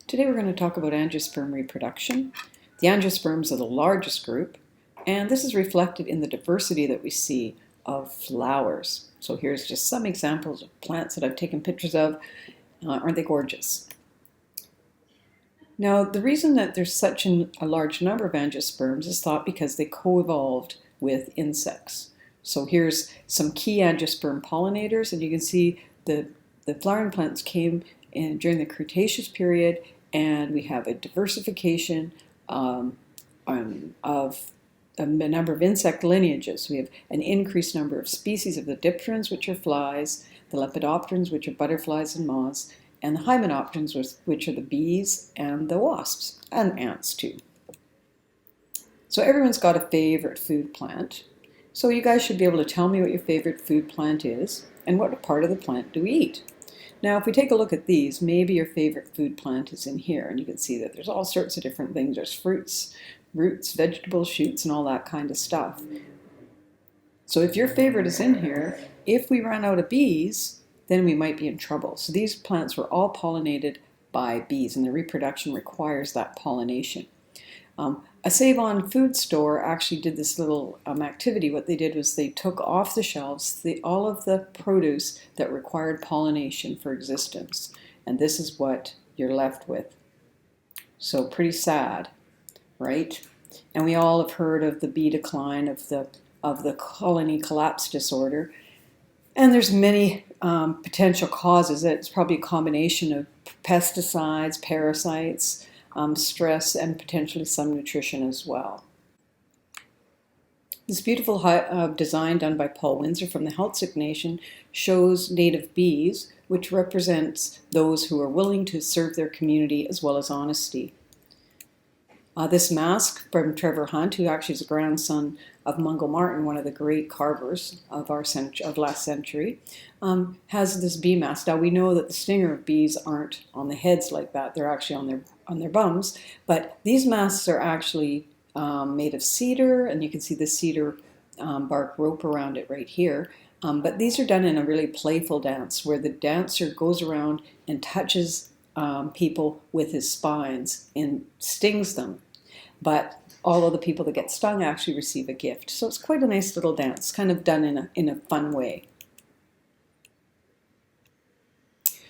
Today we're going to talk about angiosperm reproduction. The angiosperms are the largest group, and this is reflected in the diversity that we see of flowers. So here's just some examples of plants that I've taken pictures of. Aren't they gorgeous? Now, the reason that there's such a large number of angiosperms is thought because they co-evolved with insects. So here's some key angiosperm pollinators, and you can see the flowering plants came in during the Cretaceous period, and we have a diversification of a number of insect lineages. We have an increased number of species of the dipterans, which are flies, the lepidopterans, which are butterflies and moths, and the hymenopterans, which are the bees and the wasps, and ants too. So everyone's got a favorite food plant. So you guys should be able to tell me what your favorite food plant is and what part of the plant do we eat. Now, if we take a look at these, maybe your favorite food plant is in here, and you can see that there's all sorts of different things. There's fruits, roots, vegetables, shoots, and all that kind of stuff. So if your favorite is in here, if we run out of bees, then we might be in trouble. So these plants were all pollinated by bees, and the reproduction requires that pollination. A Save-On food store actually did this little activity. What they did was they took off the shelves all of the produce that required pollination for existence. And this is what you're left with. So pretty sad, right? And we all have heard of the bee decline, of the colony collapse disorder. And there's many potential causes. It's probably a combination of pesticides, parasites, stress, and potentially some nutrition as well. This beautiful design done by Paul Windsor from the Healthsick Nation shows native bees, which represents those who are willing to serve their community as well as honesty. This mask from Trevor Hunt, who actually is a grandson of Mungo Martin, one of the great carvers of last century, has this bee mask. Now we know that the stinger of bees aren't on the heads like that; they're actually on their bums. But these masks are actually made of cedar, and you can see the cedar bark rope around it right here. But these are done in a really playful dance, where the dancer goes around and touches people with his spines and stings them. But all of the people that get stung actually receive a gift. So it's quite a nice little dance, kind of done in a fun way.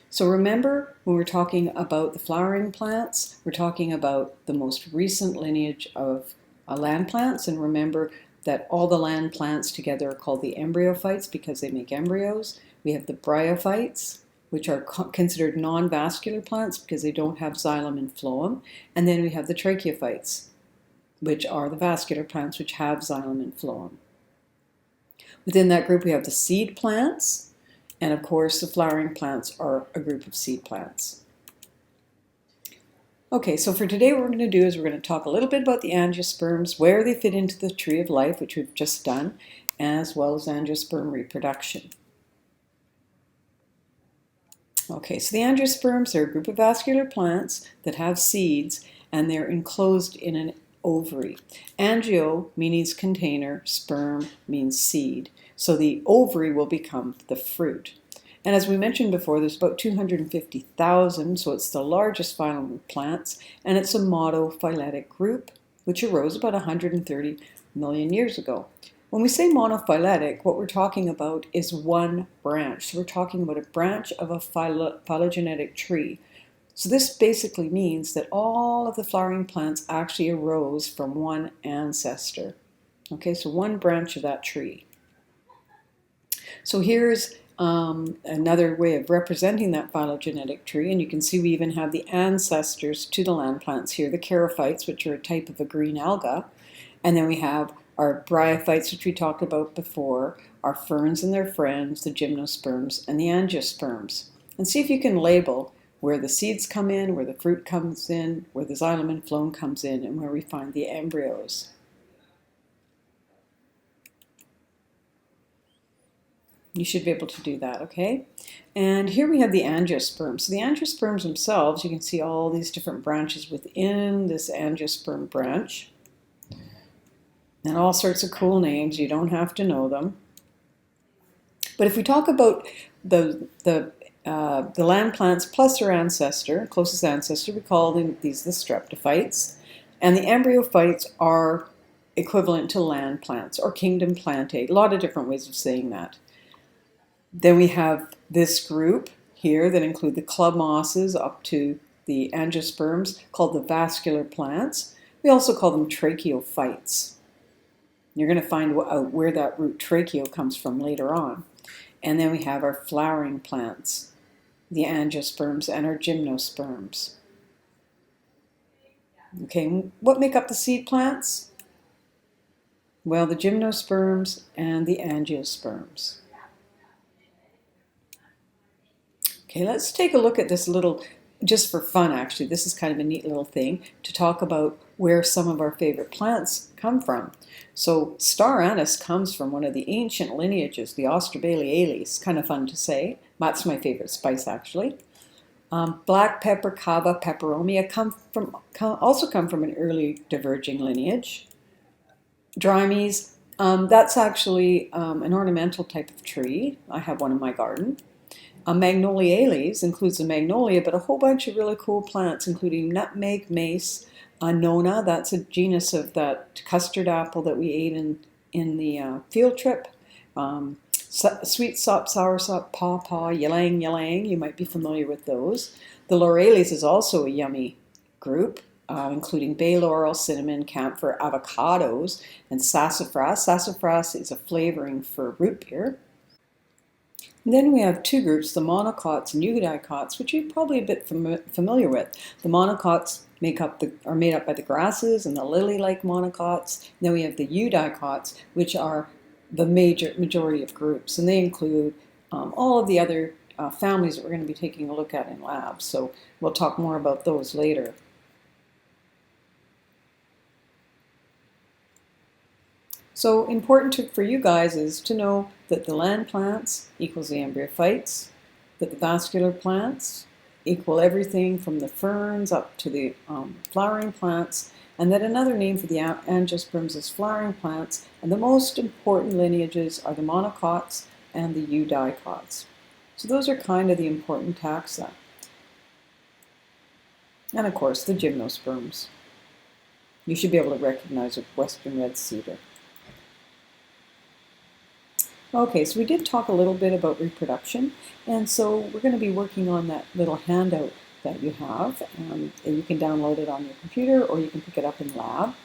So remember, when we're talking about the flowering plants, we're talking about the most recent lineage of land plants. And remember that all the land plants together are called the embryophytes because they make embryos. We have the bryophytes, which are considered non-vascular plants because they don't have xylem and phloem. And then we have the tracheophytes, which are the vascular plants, which have xylem and phloem. Within that group, we have the seed plants, and of course, the flowering plants are a group of seed plants. Okay, so for today, what we're going to do is we're going to talk a little bit about the angiosperms, where they fit into the tree of life, which we've just done, as well as angiosperm reproduction. Okay, so the angiosperms are a group of vascular plants that have seeds, and they're enclosed in an ovary. Angio means container, sperm means seed. So the ovary will become the fruit. And as we mentioned before, there's about 250,000, so it's the largest phylum of plants, and it's a monophyletic group, which arose about 130 million years ago. When we say monophyletic, what we're talking about is one branch. So we're talking about a branch of a phylogenetic tree. So this basically means that all of the flowering plants actually arose from one ancestor. Okay, so one branch of that tree. So here's another way of representing that phylogenetic tree, and you can see we even have the ancestors to the land plants here, the charophytes, which are a type of a green alga, and then we have our bryophytes, which we talked about before, our ferns and their friends, the gymnosperms and the angiosperms. And see if you can label where the seeds come in, where the fruit comes in, where the xylem and phloem comes in, and where we find the embryos. You should be able to do that, okay? And here we have the angiosperms. So the angiosperms themselves, you can see all these different branches within this angiosperm branch. And all sorts of cool names, you don't have to know them. But if we talk about the the land plants plus their ancestor, closest ancestor, we call these the streptophytes. And the embryophytes are equivalent to land plants or kingdom plantae. A lot of different ways of saying that. Then we have this group here that include the club mosses up to the angiosperms, called the vascular plants. We also call them tracheophytes. You're going to find out where that root tracheo comes from later on. And then we have our flowering plants, the angiosperms and our gymnosperms. Okay, what make up the seed plants? Well, the gymnosperms and the angiosperms. Okay, let's take a look at this little, just for fun actually, this is kind of a neat little thing to talk about where some of our favorite plants come from. So star anise comes from one of the ancient lineages, the Austrobaileales, kind of fun to say. That's my favorite spice actually. Black pepper, cava, peperomia also come from an early diverging lineage. Drymes, that's actually an ornamental type of tree. I have one in my garden. Magnoliales includes the magnolia, but a whole bunch of really cool plants, including nutmeg, mace, nona, that's a genus of that custard apple that we ate in the field trip. Sweet sop, sour sop, pawpaw, ylang ylang, you might be familiar with those. The laurales is also a yummy group, including bay laurel, cinnamon, camphor, avocados, and sassafras. Sassafras is a flavoring for root beer. And then we have two groups, the monocots and eudicots, which you're probably a bit familiar with. The monocots are made up by the grasses and the lily-like monocots. And then we have the eudicots, which are the majority of groups, and they include all of the other families that we're going to be taking a look at in labs. So we'll talk more about those later. So important for you guys is to know that the land plants equals the embryophytes, that the vascular plants equal everything from the ferns up to the flowering plants, and that another name for the angiosperms is flowering plants, and the most important lineages are the monocots and the eudicots. So those are kind of the important taxa. And of course the gymnosperms. You should be able to recognize a western red cedar. Okay, so we did talk a little bit about reproduction, and so we're going to be working on that little handout that you have, and you can download it on your computer or you can pick it up in lab.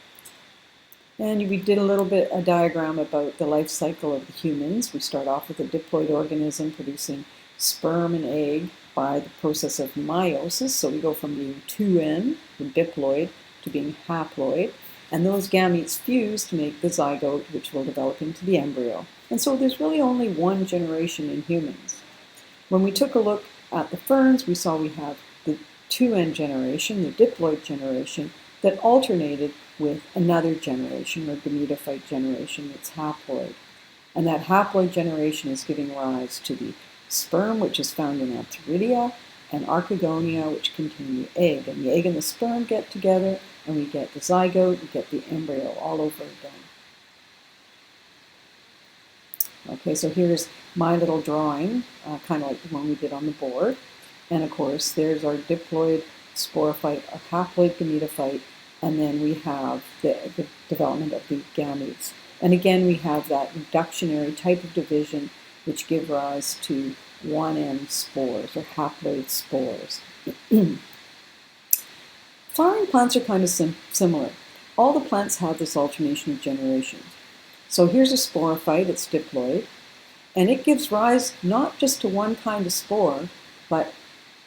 And we did a diagram about the life cycle of the humans. We start off with a diploid organism producing sperm and egg by the process of meiosis, so we go from being 2N, or diploid, to being haploid, and those gametes fuse to make the zygote, which will develop into the embryo. And so there's really only one generation in humans. When we took a look at the ferns, we saw we have the 2N generation, the diploid generation, that alternated with another generation, or gametophyte generation, that's haploid. And that haploid generation is giving rise to the sperm, which is found in Antheridia, and Archegonia, which contain the egg. And the egg and the sperm get together, and we get the zygote, we get the embryo all over again. Okay, so here's my little drawing, kind of like the one we did on the board. And of course, there's our diploid sporophyte, our haploid gametophyte, and then we have the development of the gametes. And again, we have that reductionary type of division, which give rise to 1N spores, or haploid spores. Flowering plants are kind of similar. All the plants have this alternation of generations. So here's a sporophyte, it's diploid, and it gives rise not just to one kind of spore, but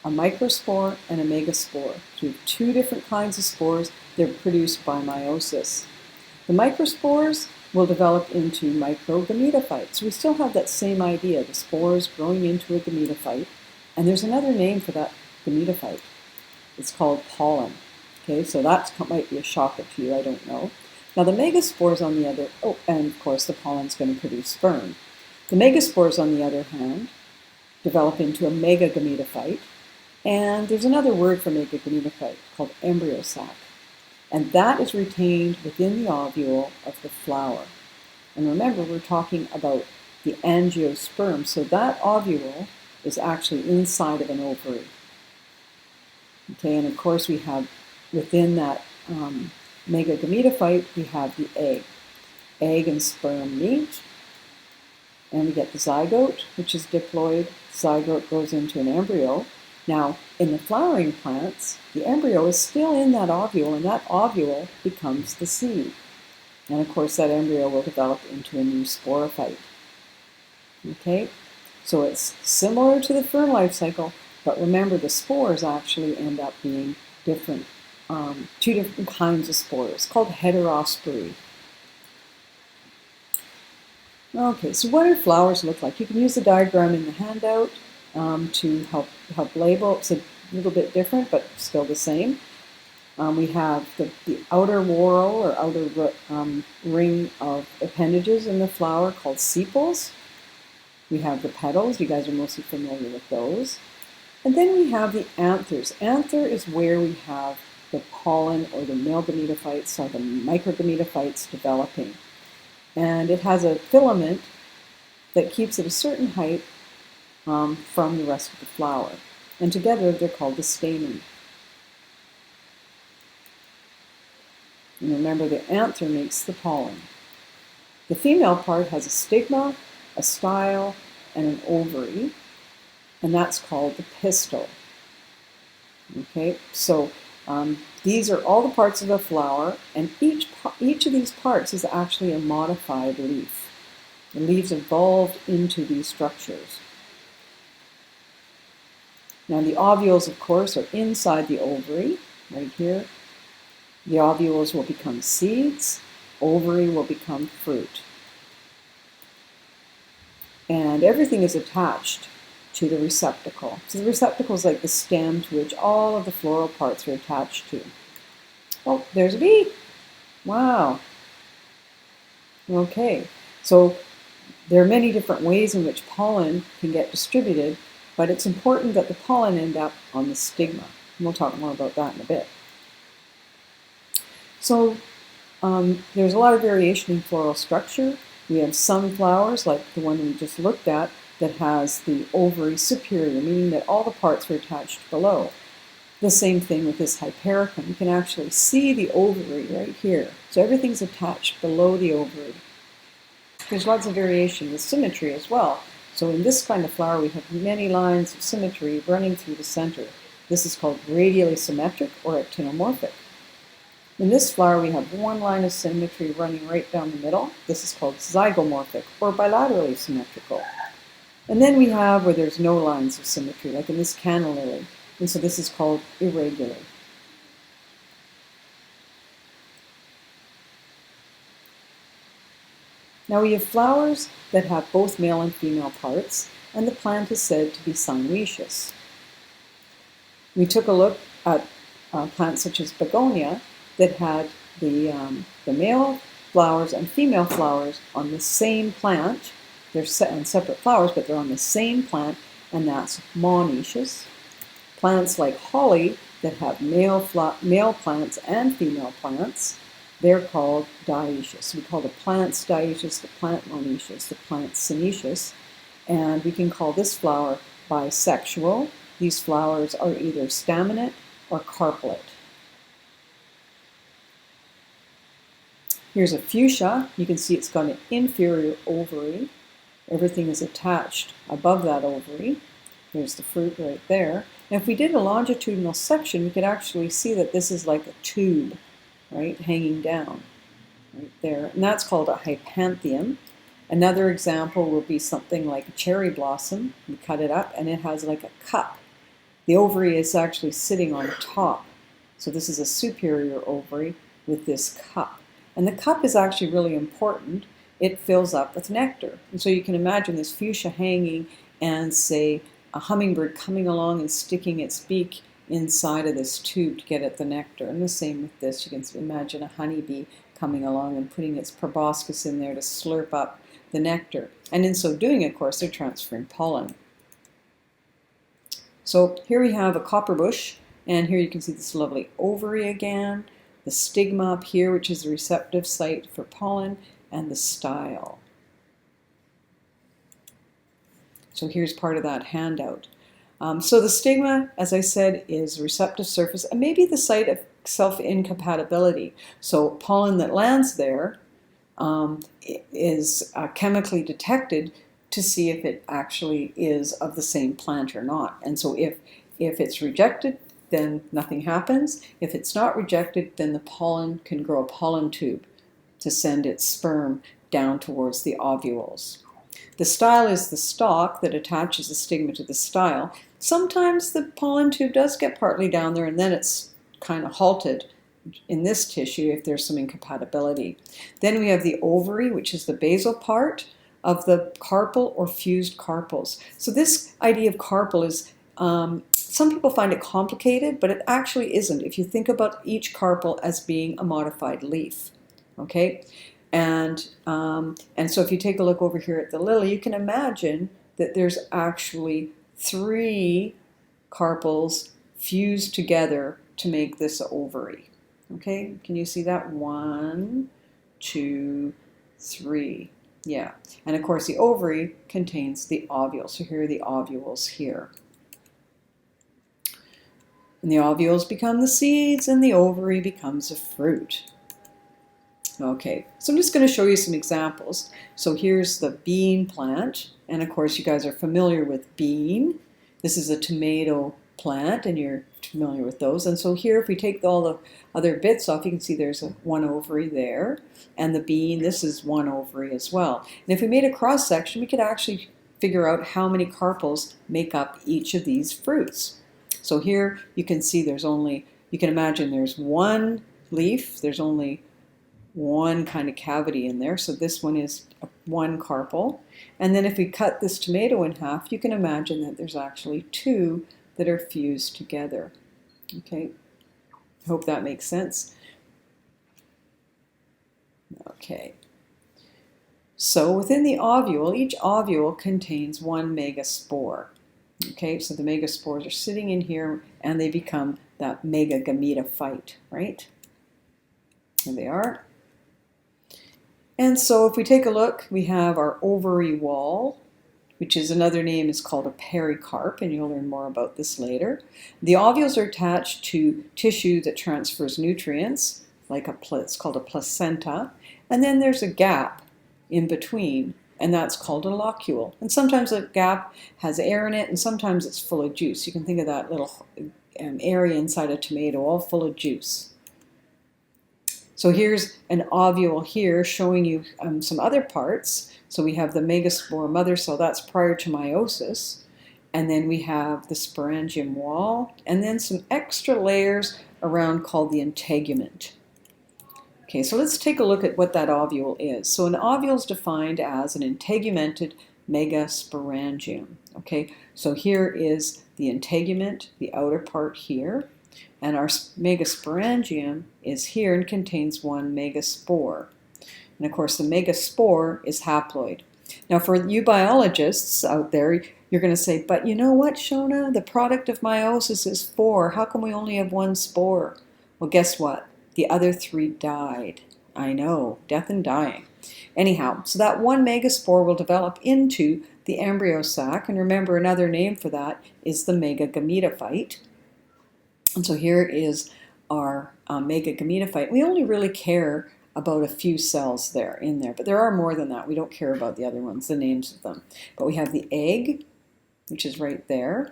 a microspore and a megaspore. So we have two different kinds of spores. They're produced by meiosis. The microspores will develop into microgametophytes. So we still have that same idea, the spores growing into a gametophyte, and there's another name for that gametophyte. It's called pollen. Okay, so that might be a shocker to you, I don't know. Now the megaspores on the other, and of course the pollen's going to produce sperm. The megaspores on the other hand develop into a megagametophyte, and there's another word for megagametophyte called embryo sac, and that is retained within the ovule of the flower. And remember, we're talking about the angiosperm, so that ovule is actually inside of an ovary. Okay, and of course we have within that megagametophyte, we have the egg. Egg and sperm meet, and we get the zygote, which is diploid. Zygote goes into an embryo. Now, in the flowering plants, the embryo is still in that ovule, and that ovule becomes the seed. And of course, that embryo will develop into a new sporophyte. Okay, so it's similar to the fern life cycle, but remember the spores actually end up being different, two different kinds of spores. It's called heterospory. Okay, so what do flowers look like? You can use the diagram in the handout to help label. It's a little bit different, but still the same. We have the outer whorl or outer ring of appendages in the flower called sepals. We have the petals. You guys are mostly familiar with those. And then we have the anthers. Anther is where we have the pollen or the male gametophytes or the microgametophytes developing. And it has a filament that keeps it a certain height from the rest of the flower. And together they're called the stamen. And remember, the anther makes the pollen. The female part has a stigma, a style, and an ovary, and that's called the pistil. Okay, so these are all the parts of the flower, and each of these parts is actually a modified leaf. The leaves evolved into these structures. Now the ovules, of course, are inside the ovary, right here. The ovules will become seeds, ovary will become fruit. And everything is attached to the receptacle. So the receptacle is like the stem to which all of the floral parts are attached to. Oh, there's a bee. Wow. Okay, so there are many different ways in which pollen can get distributed, but it's important that the pollen end up on the stigma. And we'll talk more about that in a bit. So there's a lot of variation in floral structure. We have some flowers, like the one we just looked at, that has the ovary superior, meaning that all the parts are attached below. The same thing with this hypericum. You can actually see the ovary right here. So everything's attached below the ovary. There's lots of variation with symmetry as well. So in this kind of flower, we have many lines of symmetry running through the center. This is called radially symmetric or actinomorphic. In this flower, we have one line of symmetry running right down the middle. This is called zygomorphic or bilaterally symmetrical. And then we have where there's no lines of symmetry, like in this canna lily. And so this is called irregular. Now we have flowers that have both male and female parts, and the plant is said to be synoecious. We took a look at plants such as begonia that had the male flowers and female flowers on the same plant. They're on separate flowers, but they're on the same plant, and that's monoecious. Plants like holly that have male plants and female plants, they're called dioecious. We call the plants dioecious, the plant monoecious, the plant synoecious, and we can call this flower bisexual. These flowers are either staminate or carpellate. Here's a fuchsia. You can see it's got an inferior ovary. Everything is attached above that ovary. There's the fruit right there. And if we did a longitudinal section, we could actually see that this is like a tube, right, hanging down right there. And that's called a hypanthium. Another example will be something like a cherry blossom. We cut it up and it has like a cup. The ovary is actually sitting on top. So this is a superior ovary with this cup. And the cup is actually really important. It fills up with nectar. And so you can imagine this fuchsia hanging and, say, a hummingbird coming along and sticking its beak inside of this tube to get at the nectar. And the same with this. You can imagine a honeybee coming along and putting its proboscis in there to slurp up the nectar. And in so doing, of course, they're transferring pollen. So here we have a copper bush, and here you can see this lovely ovary again, the stigma up here, which is the receptive site for pollen, and the style. So here's part of that handout. So the stigma, as I said, is a receptive surface and maybe the site of self-incompatibility. So pollen that lands there is chemically detected to see if it actually is of the same plant or not. And so if it's rejected, then nothing happens. If it's not rejected, then the pollen can grow a pollen tube to send its sperm down towards the ovules. The style is the stalk that attaches the stigma to the style. Sometimes the pollen tube does get partly down there and then it's kind of halted in this tissue if there's some incompatibility. Then we have the ovary, which is the basal part of the carpel or fused carpels. So this idea of carpel is, some people find it complicated, but it actually isn't if you think about each carpel as being a modified leaf. Okay? And so if you take a look over here at the lily, you can imagine that there's actually 3 carpels fused together to make this ovary. Okay, can you see that? 1, 2, 3. Yeah, and of course the ovary contains the ovule. So here are the ovules here. And the ovules become the seeds and the ovary becomes a fruit. Okay, so I'm just going to show you some examples. So here's the bean plant, and of course you guys are familiar with bean. This is a tomato plant, and you're familiar with those. And so here, if we take all the other bits off, you can see there's one ovary there, and the bean, this is one ovary as well. And if we made a cross section, we could actually figure out how many carpels make up each of these fruits. So here you can see there's only, you can imagine there's one leaf, there's only one kind of cavity in there. So this one is one carpel. And then if we cut this tomato in half, you can imagine that there's actually 2 that are fused together. Okay, I hope that makes sense. Okay, so within the ovule, each ovule contains 1 megaspore. Okay, so the megaspores are sitting in here and they become that megagametophyte, right? There they are. And so if we take a look, we have our ovary wall, which is another name is called a pericarp, and you'll learn more about this later. The ovules are attached to tissue that transfers nutrients, like it's called a placenta, and then there's a gap in between, and that's called a locule. And sometimes the gap has air in it, and sometimes it's full of juice. You can think of that little area inside a tomato, all full of juice. So here's an ovule here showing you some other parts. So we have the megaspore mother cell, that's prior to meiosis. And then we have the sporangium wall, and then some extra layers around called the integument. Okay, so let's take a look at what that ovule is. So an ovule is defined as an integumented megasporangium. Okay, so here is the integument, the outer part here. And our megasporangium is here and contains 1 megaspore. And of course the megaspore is haploid. Now for you biologists out there, you're going to say, but you know what, Shona? The product of meiosis is 4. How come we only have 1 spore? Well, guess what? The other 3 died. I know, death and dying. Anyhow, so that 1 megaspore will develop into the embryo sac. And remember, another name for that is the megagametophyte. And so here is our megagametophyte. We only really care about a few cells there in there, but there are more than that. We don't care about the other ones, the names of them. But we have the egg, which is right there.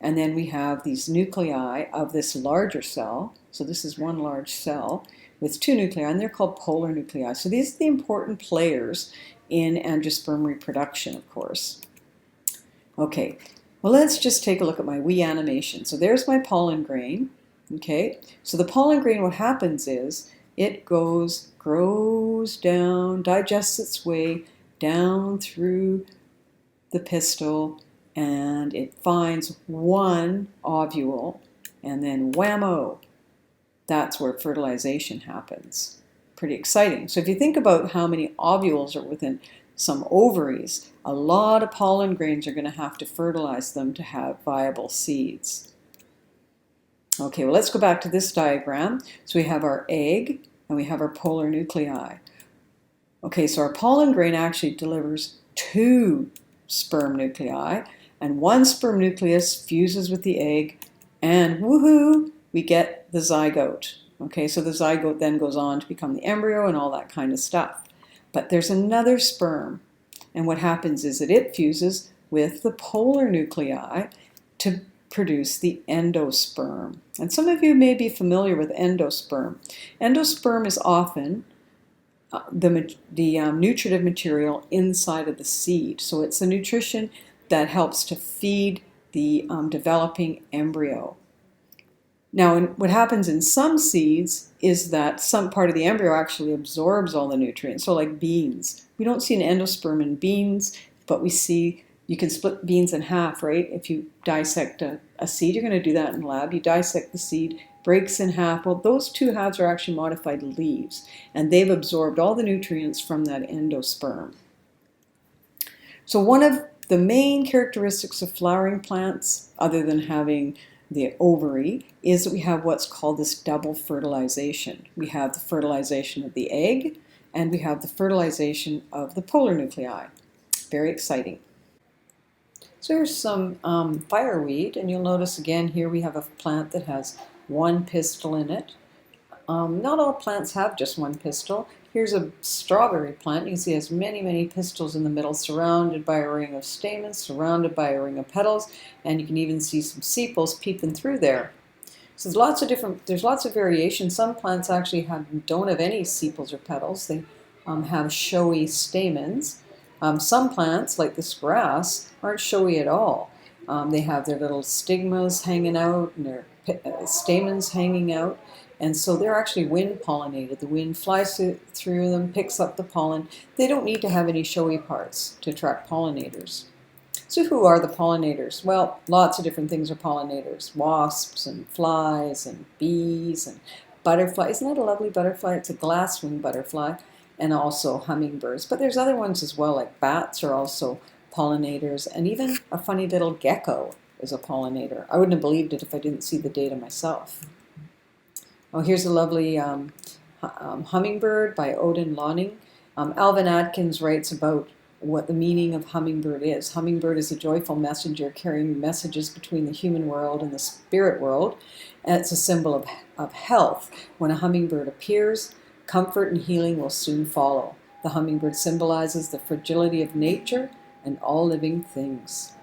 And then we have these nuclei of this larger cell. So this is one large cell with 2 nuclei, and they're called polar nuclei. So these are the important players in angiosperm reproduction, of course. Okay. Well, let's just take a look at my wee animation. So there's my pollen grain, okay? So the pollen grain, what happens is it grows down, digests its way down through the pistil, and it finds 1 ovule, and then whammo, that's where fertilization happens. Pretty exciting. So if you think about how many ovules are within some ovaries, a lot of pollen grains are going to have to fertilize them to have viable seeds. Okay, well, let's go back to this diagram. So we have our egg and we have our polar nuclei. Okay, so our pollen grain actually delivers 2 sperm nuclei, and one sperm nucleus fuses with the egg, and woohoo, we get the zygote. Okay, so the zygote then goes on to become the embryo and all that kind of stuff. But there's another sperm, and what happens is that it fuses with the polar nuclei to produce the endosperm. And some of you may be familiar with endosperm. Endosperm is often the nutritive material inside of the seed. So it's the nutrition that helps to feed the developing embryo. Now, what happens in some seeds is that some part of the embryo actually absorbs all the nutrients. So like beans. We don't see an endosperm in beans, but we see you can split beans in half, right? If you dissect a seed, you're going to do that in the lab. You dissect the seed, breaks in half. Well, those two halves are actually modified leaves, and they've absorbed all the nutrients from that endosperm. So one of the main characteristics of flowering plants, other than having the ovary, is that we have what's called this double fertilization. We have the fertilization of the egg, and we have the fertilization of the polar nuclei. Very exciting. So here's some fireweed, and you'll notice again here we have a plant that has one pistil in it. Not all plants have just one pistil. Here's a strawberry plant. You can see it has many, many pistils in the middle, surrounded by a ring of stamens, surrounded by a ring of petals, and you can even see some sepals peeping through there. So there's lots of variation. Some plants actually don't have any sepals or petals. They have showy stamens. Some plants, like this grass, aren't showy at all. They have their little stigmas hanging out and their stamens hanging out. And so they're actually wind pollinated. The wind flies through them, picks up the pollen. They don't need to have any showy parts to attract pollinators. So who are the pollinators? Well, lots of different things are pollinators. Wasps and flies and bees and butterflies. Isn't that a lovely butterfly? It's a glasswing butterfly. And also hummingbirds. But there's other ones as well, like bats are also pollinators. And even a funny little gecko is a pollinator. I wouldn't have believed it if I didn't see the data myself. Oh, here's a lovely hummingbird by Odin Lonning. Alvin Atkins writes about what the meaning of hummingbird is. Hummingbird is a joyful messenger carrying messages between the human world and the spirit world, and it's a symbol of health. When a hummingbird appears, comfort and healing will soon follow. The hummingbird symbolizes the fragility of nature and all living things.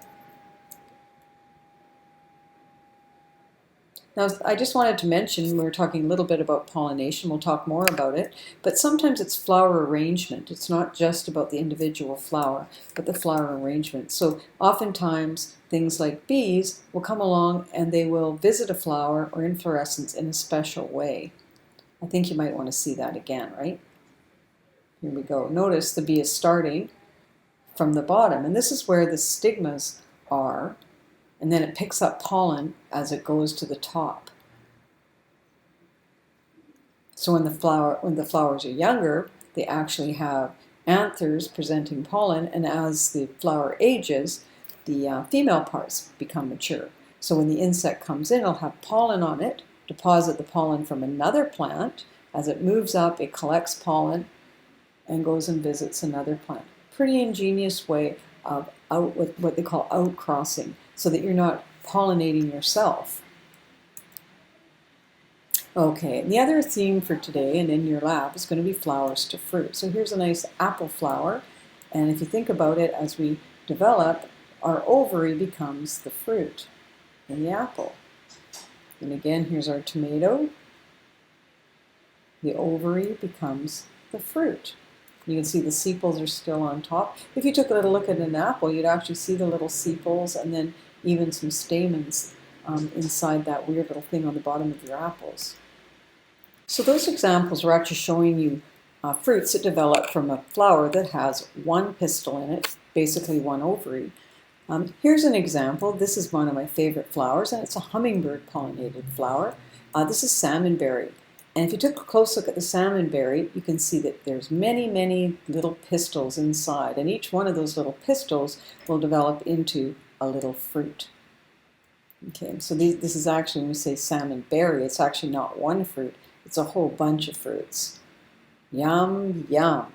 Now, I just wanted to mention, we were talking a little bit about pollination, we'll talk more about it, but sometimes it's flower arrangement. It's not just about the individual flower, but the flower arrangement. So oftentimes, things like bees will come along and they will visit a flower or inflorescence in a special way. I think you might want to see that again, right? Here we go. Notice the bee is starting from the bottom, and this is where the stigmas are. And then it picks up pollen as it goes to the top. So when the flowers are younger, they actually have anthers presenting pollen, and as the flower ages, the female parts become mature. So when the insect comes in, it'll have pollen on it, deposit the pollen from another plant. As it moves up, it collects pollen and goes and visits another plant. Pretty ingenious way of what they call outcrossing, so that you're not pollinating yourself. Okay, and the other theme for today and in your lab is going to be flowers to fruit. So here's a nice apple flower, and if you think about it, as we develop, our ovary becomes the fruit in the apple. And again, here's our tomato. The ovary becomes the fruit. You can see the sepals are still on top. If you took a little look at an apple, you'd actually see the little sepals and then even some stamens inside that weird little thing on the bottom of your apples. So those examples are actually showing you fruits that develop from a flower that has one pistil in it, basically one ovary. Here's an example. This is one of my favorite flowers, and it's a hummingbird pollinated flower. This is salmonberry. And if you took a close look at the salmonberry, you can see that there's many, many little pistils inside, and each one of those little pistils will develop into a little fruit. Okay, so this is actually, when we say salmonberry, it's actually not one fruit, it's a whole bunch of fruits. Yum, yum.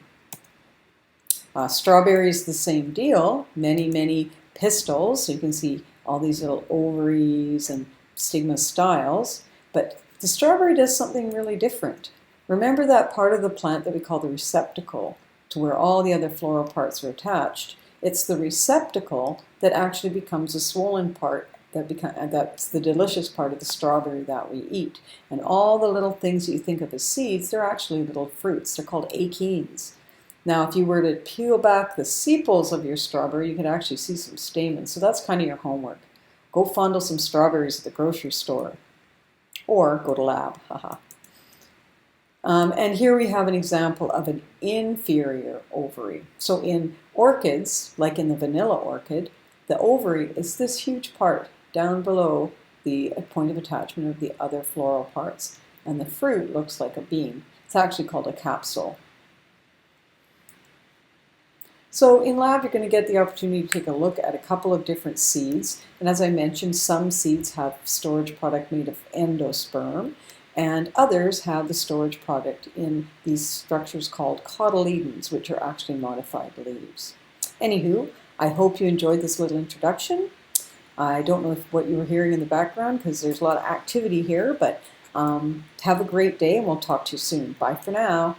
Strawberries, the same deal. Many, many pistils. So you can see all these little ovaries and stigma styles. But the strawberry does something really different. Remember that part of the plant that we call the receptacle, to where all the other floral parts are attached? It's the receptacle that actually becomes a swollen part that's the delicious part of the strawberry that we eat. And all the little things that you think of as seeds, they're actually little fruits. They're called achenes. Now, if you were to peel back the sepals of your strawberry, you could actually see some stamens. So that's kind of your homework. Go fondle some strawberries at the grocery store. Or go to lab. Haha. And here we have an example of an inferior ovary. So in orchids, like in the vanilla orchid, the ovary is this huge part down below the point of attachment of the other floral parts. And the fruit looks like a bean. It's actually called a capsule. So in lab, you're going to get the opportunity to take a look at a couple of different seeds. And as I mentioned, some seeds have storage product made of endosperm, and others have the storage product in these structures called cotyledons, which are actually modified leaves. Anywho, I hope you enjoyed this little introduction. I don't know what you were hearing in the background because there's a lot of activity here, but have a great day and we'll talk to you soon. Bye for now.